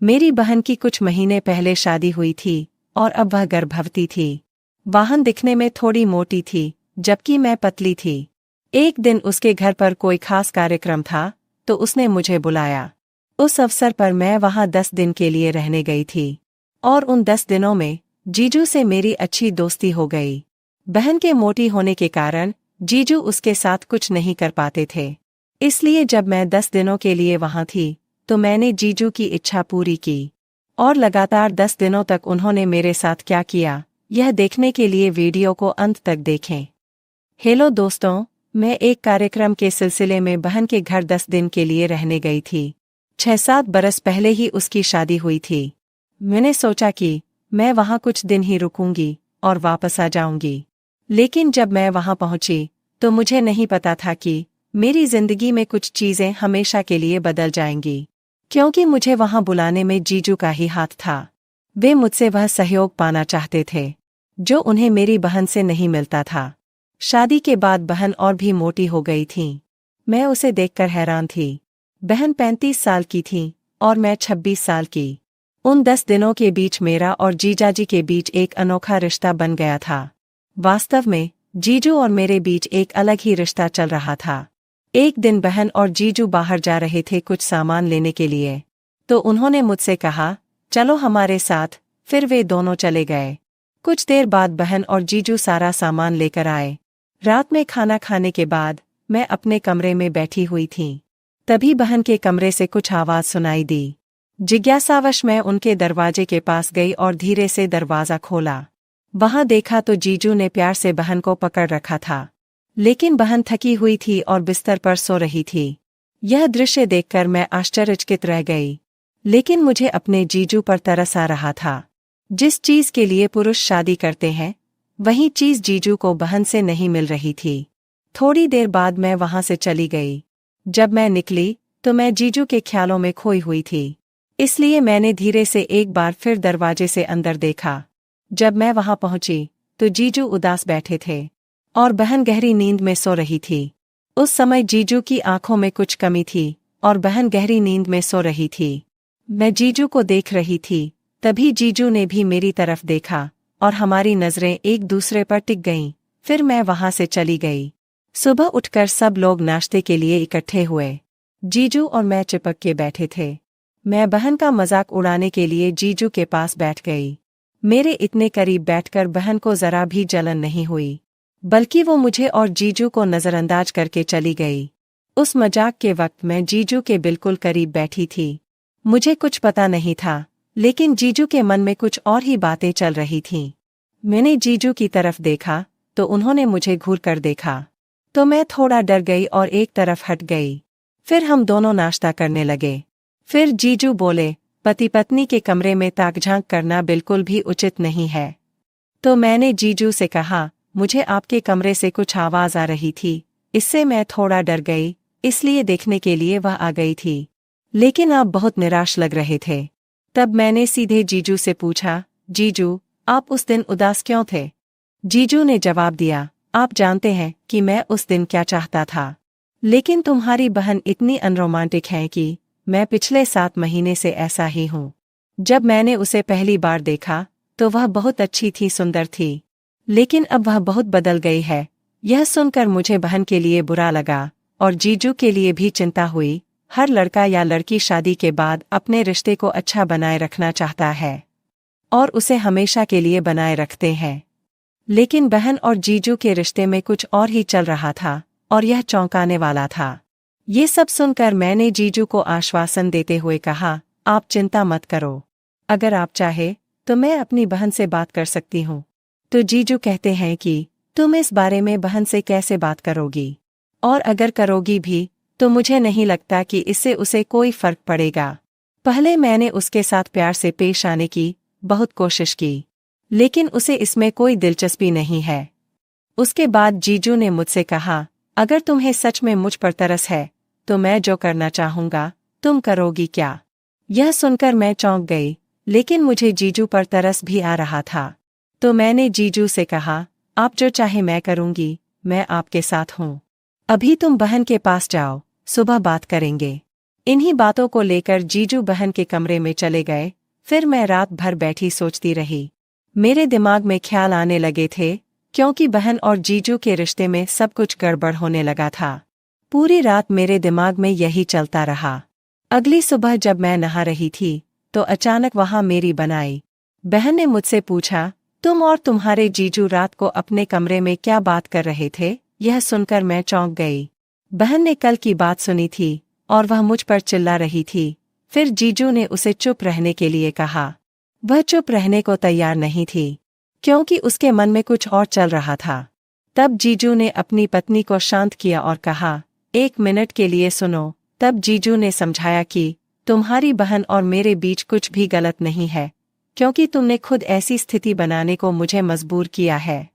मेरी बहन की कुछ महीने पहले शादी हुई थी और अब वह गर्भवती थी। वाहन दिखने में थोड़ी मोटी थी, जबकि मैं पतली थी। एक दिन उसके घर पर कोई खास कार्यक्रम था, तो उसने मुझे बुलाया। उस अवसर पर मैं वहां 10 दिन के लिए रहने गई थी और उन 10 दिनों में जीजू से मेरी अच्छी दोस्ती हो गई। बहन के मोटी होने के कारण जीजू उसके साथ कुछ नहीं कर पाते थे, इसलिए जब मैं 10 दिनों के लिए वहां थी तो मैंने जीजू की इच्छा पूरी की। और लगातार 10 दिनों तक उन्होंने मेरे साथ क्या किया, यह देखने के लिए वीडियो को अंत तक देखें। हेलो दोस्तों, मैं एक कार्यक्रम के सिलसिले में बहन के घर 10 दिन के लिए रहने गई थी। 6-7 बरस पहले ही उसकी शादी हुई थी। मैंने सोचा कि मैं वहां कुछ दिन ही रुकूंगी और वापस आ जाऊंगी। लेकिन जब मैं वहां पहुंची तो मुझे नहीं पता था कि मेरी जिंदगी में कुछ चीजें हमेशा के लिए बदल जाएंगी, क्योंकि मुझे वहां बुलाने में जीजू का ही हाथ था। वे मुझसे वह सहयोग पाना चाहते थे जो उन्हें मेरी बहन से नहीं मिलता था। शादी के बाद बहन और भी मोटी हो गई थी। मैं उसे देखकर हैरान थी। बहन 35 साल की थी और मैं 26 साल की। उन 10 दिनों के बीच मेरा और जीजाजी के बीच एक अनोखा रिश्ता बन गया था। वास्तव में जीजू और मेरे बीच एक अलग ही रिश्ता चल रहा था। एक दिन बहन और जीजू बाहर जा रहे थे कुछ सामान लेने के लिए, तो उन्होंने मुझसे कहा, चलो हमारे साथ। फिर वे दोनों चले गए। कुछ देर बाद बहन और जीजू सारा सामान लेकर आए। रात में खाना खाने के बाद मैं अपने कमरे में बैठी हुई थी। तभी बहन के कमरे से कुछ आवाज सुनाई दी। जिज्ञासावश मैं उनके दरवाजे के पास गई और धीरे से दरवाजा खोला। वहां देखा तो जीजू ने प्यार से बहन को पकड़ रखा था, लेकिन बहन थकी हुई थी और बिस्तर पर सो रही थी। यह दृश्य देखकर मैं आश्चर्यचकित रह गई, लेकिन मुझे अपने जीजू पर तरस आ रहा था। जिस चीज के लिए पुरुष शादी करते हैं, वही चीज जीजू को बहन से नहीं मिल रही थी। थोड़ी देर बाद मैं वहां से चली गई। जब मैं निकली तो मैं जीजू के ख्यालों में खोई हुई थी, इसलिए मैंने धीरे से एक बार फिर दरवाजे से अंदर देखा। जब मैं वहां पहुंची तो जीजू उदास बैठे थे और बहन गहरी नींद में सो रही थी। उस समय जीजू की आंखों में कुछ कमी थी और बहन गहरी नींद में सो रही थी। मैं जीजू को देख रही थी, तभी जीजू ने भी मेरी तरफ देखा और हमारी नजरें एक दूसरे पर टिक गईं। फिर मैं वहां से चली गई। सुबह उठकर सब लोग नाश्ते के लिए इकट्ठे हुए। जीजू और मैं चिपक के बैठे थे। मैं बहन का मजाक उड़ाने के लिए जीजू के पास बैठ गई। मेरे इतने करीब बैठकर बहन को जरा भी जलन नहीं हुई, बल्कि वो मुझे और जीजू को नजरअंदाज करके चली गई। उस मजाक के वक्त मैं जीजू के बिल्कुल करीब बैठी थी। मुझे कुछ पता नहीं था, लेकिन जीजू के मन में कुछ और ही बातें चल रही थीं। मैंने जीजू की तरफ देखा तो उन्होंने मुझे घूर कर देखा, तो मैं थोड़ा डर गई और एक तरफ हट गई। फिर हम दोनों नाश्ता करने लगे। फिर जीजू बोले, पति पत्नी के कमरे में ताक-झांक करना बिल्कुल भी उचित नहीं है। तो मैंने जीजू से कहा, मुझे आपके कमरे से कुछ आवाज आ रही थी। इससे मैं थोड़ा डर गई, इसलिए देखने के लिए वह आ गई थी। लेकिन आप बहुत निराश लग रहे थे। तब मैंने सीधे जीजू से पूछा, जीजू, आप उस दिन उदास क्यों थे? जीजू ने जवाब दिया, आप जानते हैं कि मैं उस दिन क्या चाहता था, लेकिन तुम्हारी बहन इतनी अनरोमांटिक है कि मैं पिछले 7 महीने से ऐसा ही हूँ। जब मैंने उसे पहली बार देखा तो वह बहुत अच्छी थी, सुंदर थी, लेकिन अब वह बहुत बदल गई है। यह सुनकर मुझे बहन के लिए बुरा लगा और जीजू के लिए भी चिंता हुई। हर लड़का या लड़की शादी के बाद अपने रिश्ते को अच्छा बनाए रखना चाहता है और उसे हमेशा के लिए बनाए रखते हैं। लेकिन बहन और जीजू के रिश्ते में कुछ और ही चल रहा था और यह चौंकाने वाला था। ये सब सुनकर मैंने जीजू को आश्वासन देते हुए कहा, आप चिंता मत करो। अगर आप चाहे तो मैं अपनी बहन से बात कर सकती हूँ। तो जीजू कहते हैं कि तुम इस बारे में बहन से कैसे बात करोगी, और अगर करोगी भी तो मुझे नहीं लगता कि इससे उसे कोई फर्क पड़ेगा। पहले मैंने उसके साथ प्यार से पेश आने की बहुत कोशिश की, लेकिन उसे इसमें कोई दिलचस्पी नहीं है। उसके बाद जीजू ने मुझसे कहा, अगर तुम्हें सच में मुझ पर तरस है तो मैं जो करना चाहूँगा तुम करोगी क्या? यह सुनकर मैं चौंक गई, लेकिन मुझे जीजू पर तरस भी आ रहा था। तो मैंने जीजू से कहा, आप जो चाहे मैं करूँगी, मैं आपके साथ हूँ। अभी तुम बहन के पास जाओ, सुबह बात करेंगे। इन्हीं बातों को लेकर जीजू बहन के कमरे में चले गए। फिर मैं रात भर बैठी सोचती रही। मेरे दिमाग में ख्याल आने लगे थे, क्योंकि बहन और जीजू के रिश्ते में सब कुछ गड़बड़ होने लगा था। पूरी रात मेरे दिमाग में यही चलता रहा। अगली सुबह जब मैं नहा रही थी, तो अचानक वहां मेरी बनाई बहन ने मुझसे पूछा, तुम और तुम्हारे जीजू रात को अपने कमरे में क्या बात कर रहे थे? यह सुनकर मैं चौंक गई। बहन ने कल की बात सुनी थी और वह मुझ पर चिल्ला रही थी। फिर जीजू ने उसे चुप रहने के लिए कहा। वह चुप रहने को तैयार नहीं थी, क्योंकि उसके मन में कुछ और चल रहा था। तब जीजू ने अपनी पत्नी को शांत किया और कहा, 1 मिनट के लिए सुनो। तब जीजू ने समझाया कि तुम्हारी बहन और मेरे बीच कुछ भी गलत नहीं है, क्योंकि तुमने खुद ऐसी स्थिति बनाने को मुझे मजबूर किया है।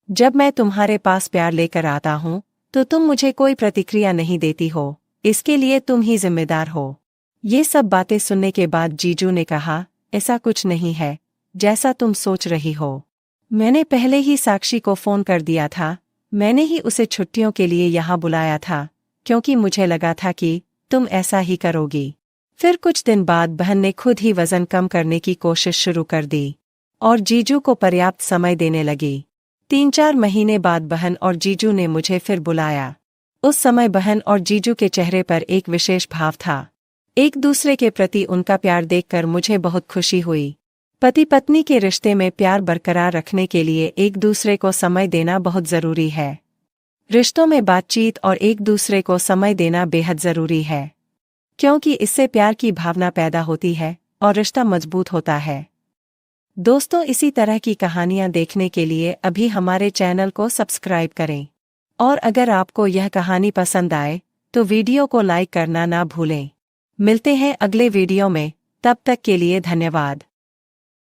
जब मैं तुम्हारे पास प्यार लेकर आता हूँ, तो तुम मुझे कोई प्रतिक्रिया नहीं देती हो। इसके लिए तुम ही जिम्मेदार हो। ये सब बातें सुनने के बाद जीजू ने कहा, ऐसा कुछ नहीं है जैसा तुम सोच रही हो। मैंने पहले ही साक्षी को फोन कर दिया था। मैंने ही उसे छुट्टियों के लिए यहाँ बुलाया था, क्योंकि मुझे लगा था कि तुम ऐसा ही करोगी। फिर कुछ दिन बाद बहन ने खुद ही वजन कम करने की कोशिश शुरू कर दी और जीजू को पर्याप्त समय देने लगी। 3-4 महीने बाद बहन और जीजू ने मुझे फिर बुलाया। उस समय बहन और जीजू के चेहरे पर एक विशेष भाव था। एक दूसरे के प्रति उनका प्यार देखकर मुझे बहुत खुशी हुई। पति पत्नी के रिश्ते में प्यार बरकरार रखने के लिए एक दूसरे को समय देना बहुत जरूरी है। रिश्तों में बातचीत और एक दूसरे को समय देना बेहद जरूरी है, क्योंकि इससे प्यार की भावना पैदा होती है और रिश्ता मजबूत होता है। दोस्तों, इसी तरह की कहानियां देखने के लिए अभी हमारे चैनल को सब्सक्राइब करें। और अगर आपको यह कहानी पसंद आए तो वीडियो को लाइक करना ना भूलें। मिलते हैं अगले वीडियो में, तब तक के लिए धन्यवाद।